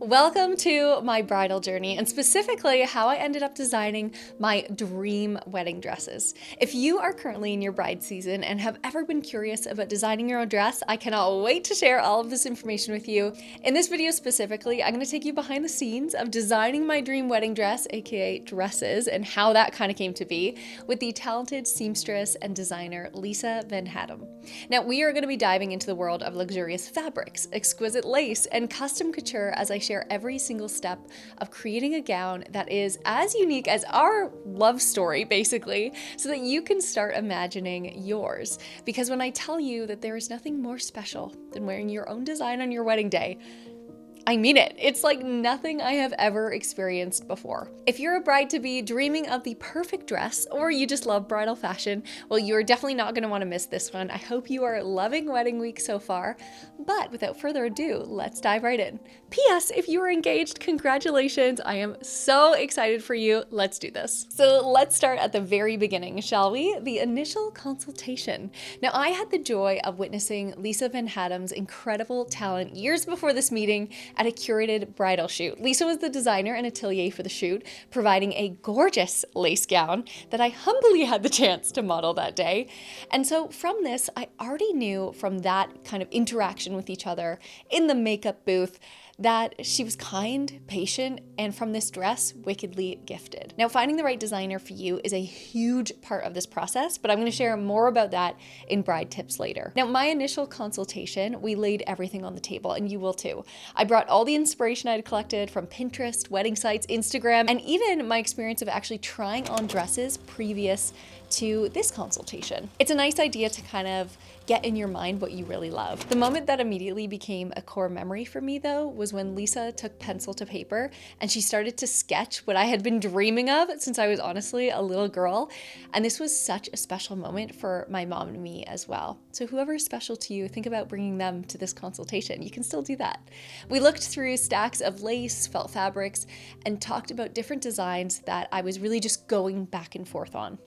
Welcome to my bridal journey, and specifically how I ended up designing my dream wedding dresses. If you are currently in your bride season and have ever been curious about designing your own dress, I cannot wait to share all of this information with you. In this video specifically, I'm going to take you behind the scenes of designing my dream wedding dress, aka dresses, and how that kind of came to be with the talented seamstress and designer Lisa Van Haddam. Now, we are going to be diving into the world of luxurious fabrics, exquisite lace, and custom couture as I share every single step of creating a gown that is as unique as our love story, basically, so that you can start imagining yours. Because when I tell you that there is nothing more special than wearing your own design on your wedding day, I mean it. It's like nothing I have ever experienced before. If you're a bride-to-be dreaming of the perfect dress, or you just love bridal fashion, well, you're definitely not going to want to miss this one. I hope you are loving wedding week so far. But without further ado, let's dive right in. P.S. If you are engaged, congratulations. I am so excited for you. Let's do this. So let's start at the very beginning, shall we? The initial consultation. Now, I had the joy of witnessing Lisa Van Haddam's incredible talent years before this meeting at a curated bridal shoot. Lisa was the designer and atelier for the shoot, providing a gorgeous lace gown that I humbly had the chance to model that day. And so from this, I already knew from that kind of interaction with each other in the makeup booth that she was kind, patient, and from this dress, wickedly gifted. Now, finding the right designer for you is a huge part of this process, but I'm going to share more about that in bride tips later. Now, my initial consultation, we laid everything on the table, and you will too. I brought all the inspiration I'd collected from Pinterest, wedding sites, Instagram, and even my experience of actually trying on dresses previous to this consultation. It's a nice idea to kind of get in your mind what you really love. The moment that immediately became a core memory for me, though, was when Lisa took pencil to paper and she started to sketch what I had been dreaming of since I was honestly a little girl. And this was such a special moment for my mom and me as well. So whoever is special to you, think about bringing them to this consultation. You can still do that. We looked through stacks of lace, felt fabrics, and talked about different designs that I was really just going back and forth on.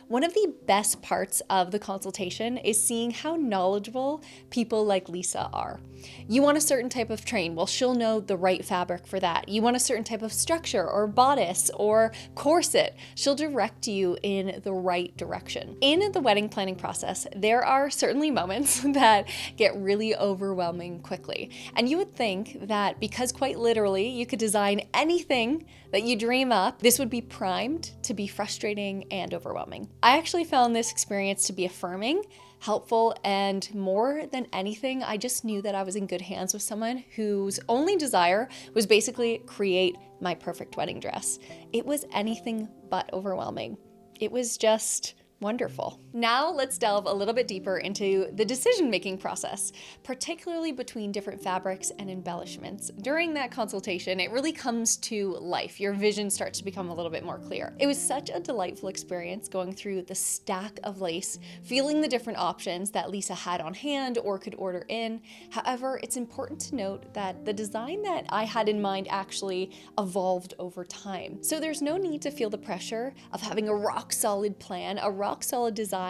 One of the best parts of the consultation is seeing how knowledgeable people like Lisa are. You want a certain type of train, well, she'll know the right fabric for that. You want a certain type of structure or bodice or corset, she'll direct you in the right direction. In the wedding planning process, there are certainly moments that get really overwhelming quickly. And you would think that because quite literally you could design anything that you dream up, this would be primed to be frustrating and overwhelming. I actually found this experience to be affirming, helpful, and more than anything, I just knew that I was in good hands with someone whose only desire was basically create my perfect wedding dress. It was anything but overwhelming. It was just wonderful. Now let's delve a little bit deeper into the decision-making process, particularly between different fabrics and embellishments. During that consultation, it really comes to life. Your vision starts to become a little bit more clear. It was such a delightful experience going through the stack of lace, feeling the different options that Lisa had on hand or could order in. However, it's important to note that the design that I had in mind actually evolved over time. So there's no need to feel the pressure of having a rock-solid plan, a rock-solid design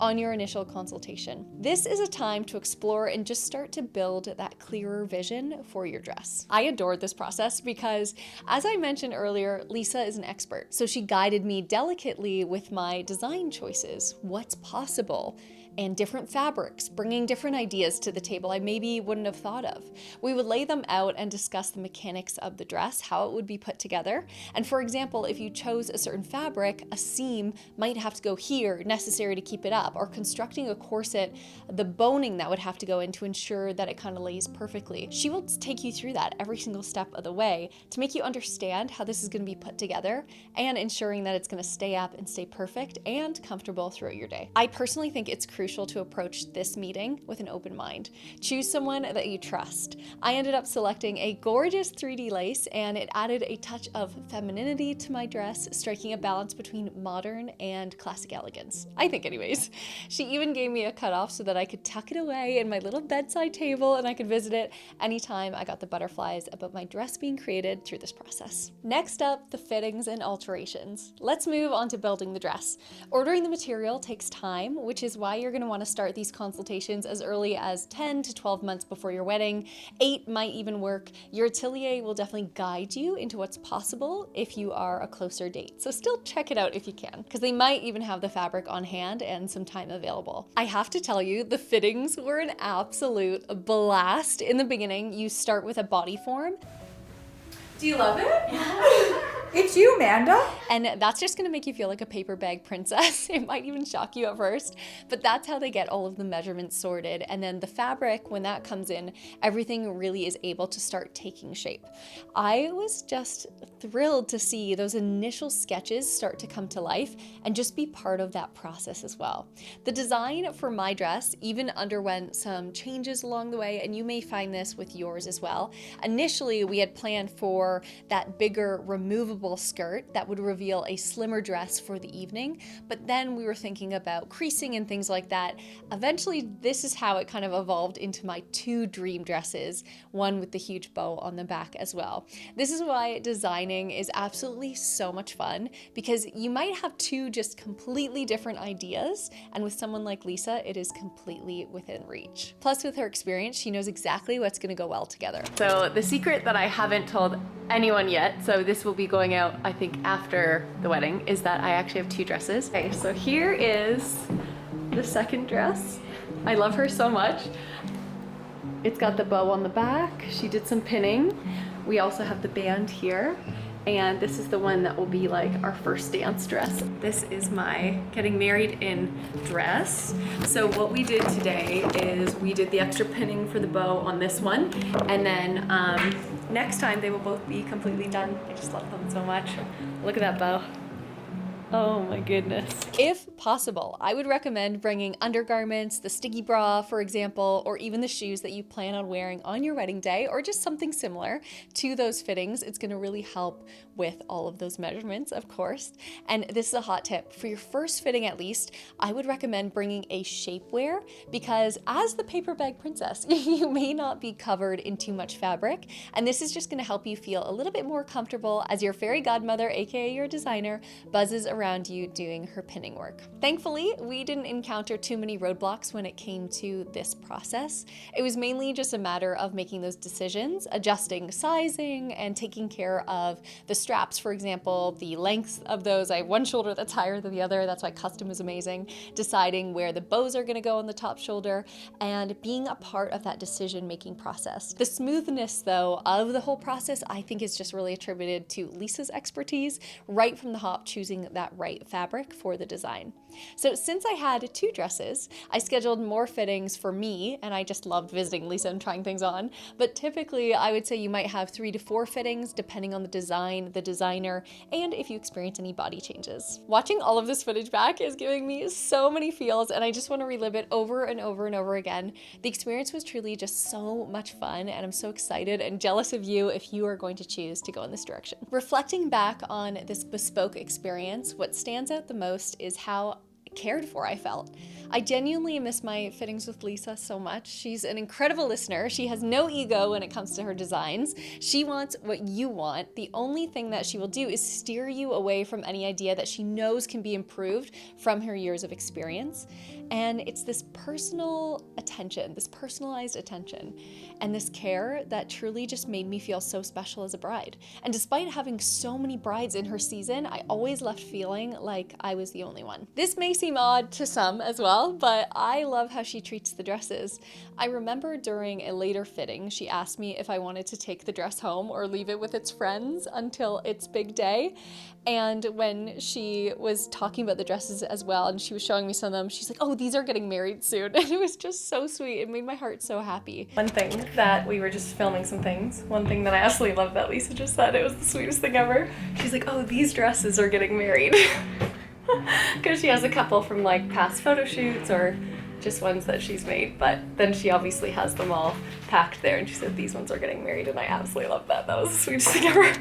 on your initial consultation. This is a time to explore and just start to build that clearer vision for your dress. I adored this process because, as I mentioned earlier, Lisa is an expert. So she guided me delicately with my design choices, what's possible, and different fabrics, bringing different ideas to the table I maybe wouldn't have thought of. We would lay them out and discuss the mechanics of the dress, how it would be put together. And for example, if you chose a certain fabric, a seam might have to go here, necessary to keep it up, or constructing a corset, the boning that would have to go in to ensure that it kind of lays perfectly. She will take you through that every single step of the way to make you understand how this is going to be put together and ensuring that it's going to stay up and stay perfect and comfortable throughout your day. I personally think it's crucial to approach this meeting with an open mind. Choose someone that you trust. I ended up selecting a gorgeous 3D lace, and it added a touch of femininity to my dress, striking a balance between modern and classic elegance. I think anyways. She even gave me a cutoff so that I could tuck it away in my little bedside table and I could visit it anytime I got the butterflies about my dress being created through this process. Next up, the fittings and alterations. Let's move on to building the dress. Ordering the material takes time, which is why you're going to want to start these consultations as early as 10 to 12 months before your wedding. 8 might even work. Your atelier will definitely guide you into what's possible if you are a closer date. So still check it out if you can, because they might even have the fabric on hand and some time available. I have to tell you, the fittings were an absolute blast. In the beginning, you start with a body form. Do you love it? It's you, Amanda. And that's just gonna make you feel like a paper bag princess. It might even shock you at first, but that's how they get all of the measurements sorted. And then the fabric, when that comes in, everything really is able to start taking shape. I was just thrilled to see those initial sketches start to come to life and just be part of that process as well. The design for my dress even underwent some changes along the way, and you may find this with yours as well. Initially, we had planned for that bigger removable skirt that would reveal a slimmer dress for the evening, but then we were thinking about creasing and things like that. Eventually, this is how it kind of evolved into my 2 dream dresses, one with the huge bow on the back as well. This is why designing is absolutely so much fun, because you might have 2 just completely different ideas, and with someone like Lisa, it is completely within reach. Plus, with her experience, she knows exactly what's going to go well together. So the secret that I haven't told anyone yet, so this will be going out I think after the wedding, is that I actually have 2 dresses. Okay, so here is the second dress. I love her so much. It's got the bow on the back. She did some pinning. We also have the band here. And this is the one that will be like our first dance dress. This is my getting married in dress. So what we did today is we did the extra pinning for the bow on this one. And then next time they will both be completely done. I just love them so much. Look at that bow. Oh my goodness. If possible, I would recommend bringing undergarments, the sticky bra, for example, or even the shoes that you plan on wearing on your wedding day, or just something similar to those fittings. It's gonna really help with all of those measurements, of course. And this is a hot tip. For your first fitting at least, I would recommend bringing a shapewear, because as the paper bag princess, you may not be covered in too much fabric. And this is just gonna help you feel a little bit more comfortable as your fairy godmother, AKA your designer, buzzes around you doing her pinning work. Thankfully, we didn't encounter too many roadblocks when it came to this process. It was mainly just a matter of making those decisions, adjusting sizing, and taking care of the straps, for example, the lengths of those. I have one shoulder that's higher than the other, that's why custom is amazing. Deciding where the bows are gonna go on the top shoulder, and being a part of that decision-making process. The smoothness, though, of the whole process, I think is just really attributed to Lisa's expertise, right from the hop, choosing that right fabric for the design. So since I had 2 dresses, I scheduled more fittings for me, and I just loved visiting Lisa and trying things on. But typically, I would say you might have 3 to 4 fittings, depending on the design, the designer, and if you experience any body changes. Watching all of this footage back is giving me so many feels, and I just want to relive it over and over and over again. The experience was truly just so much fun, and I'm so excited and jealous of you if you are going to choose to go in this direction. Reflecting back on this bespoke experience, what stands out the most is how cared for I felt. I genuinely miss my fittings with Lisa so much. She's an incredible listener. She has no ego when it comes to her designs. She wants what you want. The only thing that she will do is steer you away from any idea that she knows can be improved from her years of experience. And it's this personal attention, this personalized attention, and this care that truly just made me feel so special as a bride. And despite having so many brides in her season, I always left feeling like I was the only one. This may seem odd to some as well, but I love how she treats the dresses. I remember during a later fitting, she asked me if I wanted to take the dress home or leave it with its friends until its big day. And when she was talking about the dresses as well, and she was showing me some of them, she's like, oh, these are getting married soon. And it was just so sweet. It made my heart so happy. One thing that we were just filming some things, one thing that I absolutely love that Lisa just said, it was the sweetest thing ever. She's like, oh, these dresses are getting married. Because she has a couple from like past photo shoots or just ones that she's made, but then she obviously has them all packed there, and she said these ones are getting married, and I absolutely love that. That was the sweetest thing ever.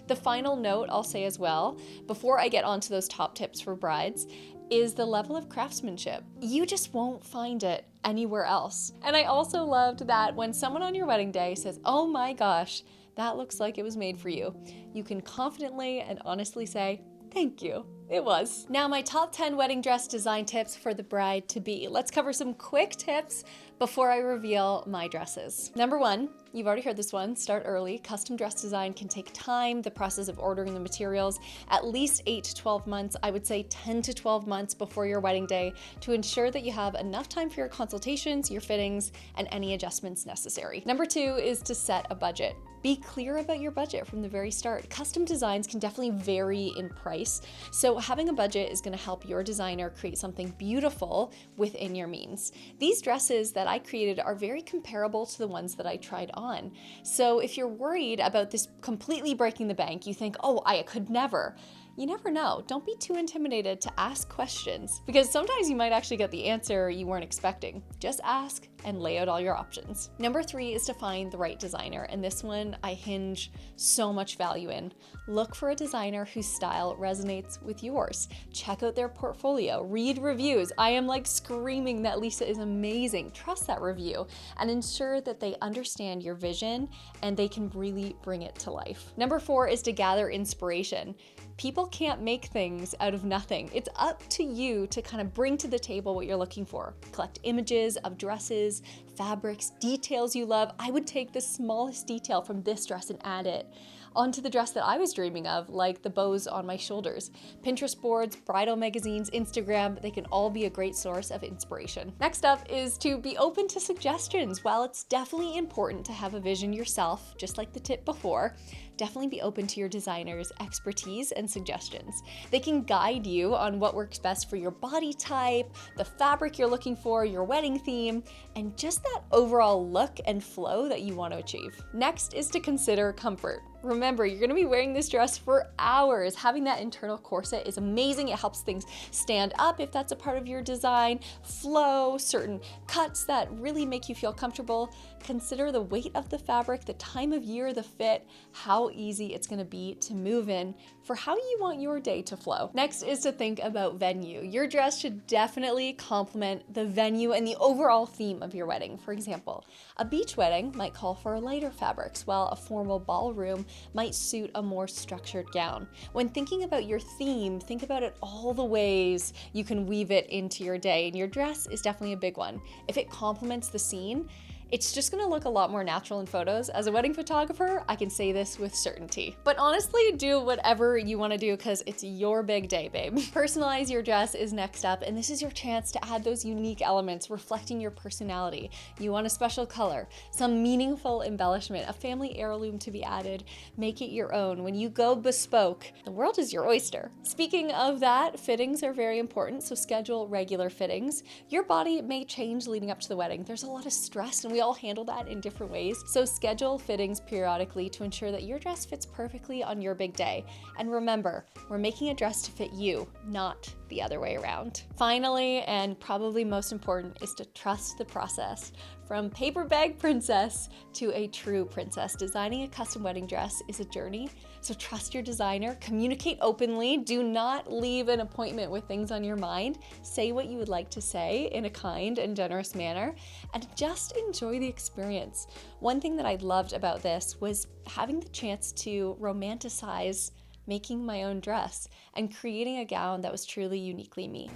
The final note I'll say as well, before I get onto those top tips for brides, is the level of craftsmanship. You just won't find it anywhere else. And I also loved that when someone on your wedding day says, oh my gosh, that looks like it was made for you, you can confidently and honestly say, thank you. It was. Now my top 10 wedding dress design tips for the bride-to-be. Let's cover some quick tips before I reveal my dresses. Number one, you've already heard this one, start early. Custom dress design can take time. The process of ordering the materials, at least 8 to 12 months, I would say 10 to 12 months before your wedding day to ensure that you have enough time for your consultations, your fittings, and any adjustments necessary. Number two is to set a budget. Be clear about your budget from the very start. Custom designs can definitely vary in price, so having a budget is going to help your designer create something beautiful within your means. These dresses that I created are very comparable to the ones that I tried on. So if you're worried about this completely breaking the bank, you think, oh, I could never. You never know. Don't be too intimidated to ask questions because sometimes you might actually get the answer you weren't expecting. Just ask and lay out all your options. Number three is to find the right designer, and this one I hinge so much value in. Look for a designer whose style resonates with yours. Check out their portfolio, read reviews. I am like screaming that Lisa is amazing. Trust that review and ensure that they understand your vision and they can really bring it to life. Number four is to gather inspiration. People can't make things out of nothing. It's up to you to kind of bring to the table what you're looking for. Collect images of dresses, fabrics, details you love. I would take the smallest detail from this dress and add it onto the dress that I was dreaming of, like the bows on my shoulders. Pinterest boards, bridal magazines, Instagram, they can all be a great source of inspiration. Next up is to be open to suggestions. While it's definitely important to have a vision yourself, just like the tip before, definitely be open to your designer's expertise and suggestions. They can guide you on what works best for your body type, the fabric you're looking for, your wedding theme, and just that overall look and flow that you want to achieve. Next is to consider comfort. Remember, you're gonna be wearing this dress for hours. Having that internal corset is amazing. It helps things stand up if that's a part of your design, flow, certain cuts that really make you feel comfortable. Consider the weight of the fabric, the time of year, the fit, how easy it's gonna be to move in for how you want your day to flow. Next is to think about venue. Your dress should definitely complement the venue and the overall theme of your wedding. For example, a beach wedding might call for lighter fabrics, while a formal ballroom might suit a more structured gown. When thinking about your theme, think about it all the ways you can weave it into your day, and your dress is definitely a big one. If it complements the scene, it's just gonna look a lot more natural in photos. As a wedding photographer, I can say this with certainty. But honestly, do whatever you wanna do because it's your big day, babe. Personalize your dress is next up, and this is your chance to add those unique elements reflecting your personality. You want a special color, some meaningful embellishment, a family heirloom to be added, make it your own. When you go bespoke, the world is your oyster. Speaking of that, fittings are very important, so schedule regular fittings. Your body may change leading up to the wedding. There's a lot of stress, and we all handle that in different ways. So schedule fittings periodically to ensure that your dress fits perfectly on your big day. And remember, we're making a dress to fit you, not the other way around. Finally, and probably most important, is to trust the process. From paper bag princess to a true princess, designing a custom wedding dress is a journey. So trust your designer, communicate openly, do not leave an appointment with things on your mind. Say what you would like to say in a kind and generous manner, and just enjoy the experience. One thing that I loved about this was having the chance to romanticize making my own dress and creating a gown that was truly uniquely me.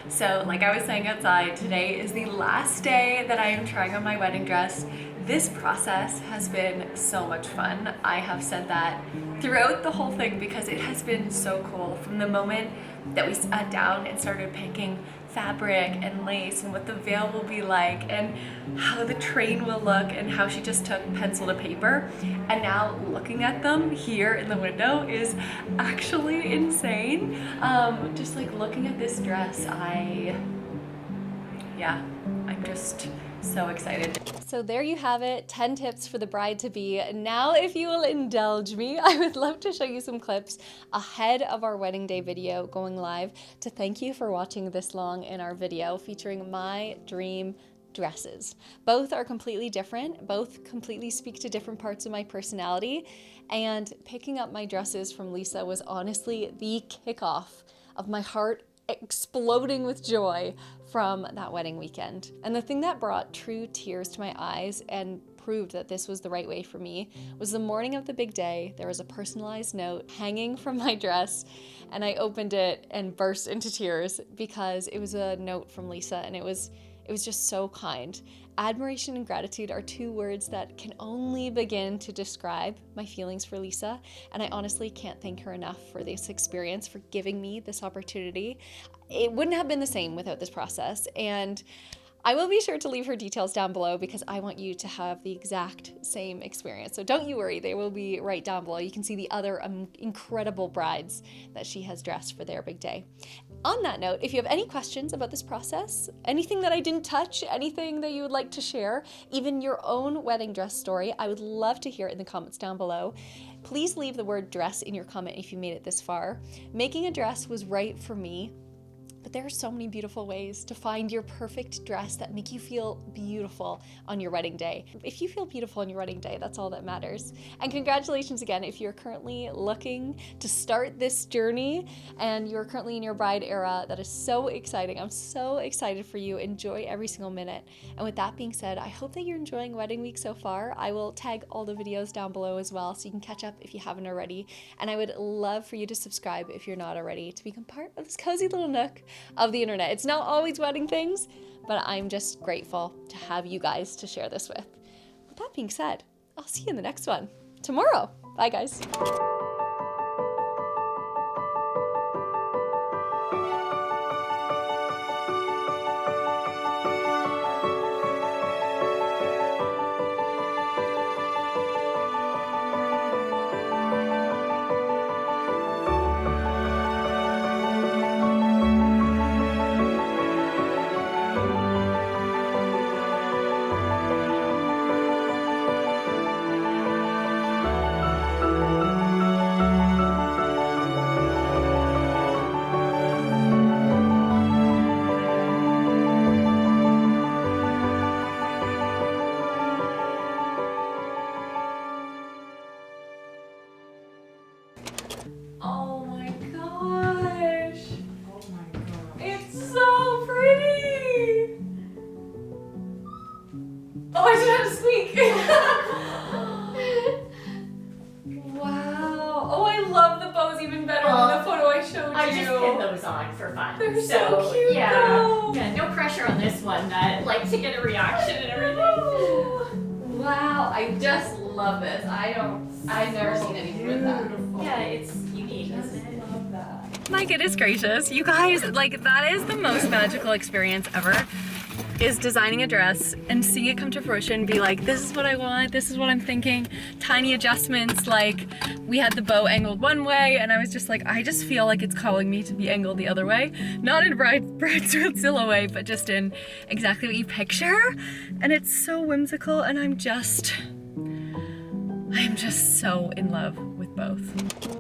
So like I was saying outside, today is the last day that I am trying on my wedding dress. This process has been so much fun. I have said that throughout the whole thing because it has been so cool. From the moment that we sat down and started picking fabric and lace and what the veil will be like and how the train will look and how she just took pencil to paper, and now looking at them here in the window is actually insane. Just like looking at this dress, I'm just so excited. So there you have it, 10 tips for the bride-to-be. Now, if you will indulge me, I would love to show you some clips ahead of our wedding day video going live to thank you for watching this long in our video featuring my dream dresses. Both are completely different, both completely speak to different parts of my personality, and picking up my dresses from Lisa was honestly the kickoff of my heart exploding with joy from that wedding weekend. And the thing that brought true tears to my eyes and proved that this was the right way for me was the morning of the big day. There was a personalized note hanging from my dress, and I opened it and burst into tears because it was a note from Lisa, and it was just so kind. Admiration and gratitude are two words that can only begin to describe my feelings for Lisa, and I honestly can't thank her enough for this experience, for giving me this opportunity. It wouldn't have been the same without this process, and I will be sure to leave her details down below because I want you to have the exact same experience. So don't you worry, they will be right down below. You can see the other incredible brides that she has dressed for their big day. On that note, if you have any questions about this process, anything that I didn't touch, anything that you would like to share, even your own wedding dress story, I would love to hear it in the comments down below. Please leave the word dress in your comment if you made it this far. Making a dress was right for me, but there are so many beautiful ways to find your perfect dress that make you feel beautiful on your wedding day. If you feel beautiful on your wedding day, that's all that matters. And congratulations again if you're currently looking to start this journey and you're currently in your bride era. That is so exciting. I'm so excited for you. Enjoy every single minute. And with that being said, I hope that you're enjoying wedding week so far. I will tag all the videos down below as well so you can catch up if you haven't already. And I would love for you to subscribe if you're not already to become part of this cozy little nook of the internet. It's not always wedding things, but I'm just grateful to have you guys to share this with. With that being said, I'll see you in the next one tomorrow. Bye guys. Oh my gosh! Oh my god. It's so pretty! Oh, I just had to squeak! Wow! Oh, I love the bows even better than the photo I showed you. I just pinned those on for fun. They're so cute, yeah, though. yeah, no pressure on this one. Like to get a reaction and everything. Wow, I just love this. I've never seen anything with that. Yeah, it's unique, isn't it? Love that. My goodness gracious, you guys, like that is the most magical experience ever, is designing a dress and seeing it come to fruition, be like, this is what I want, this is what I'm thinking, tiny adjustments, like we had the bow angled one way and I was just like, I just feel like it's calling me to be angled the other way, not in a bridezilla way, but just in exactly what you picture, and it's so whimsical, and I'm just so in love with both.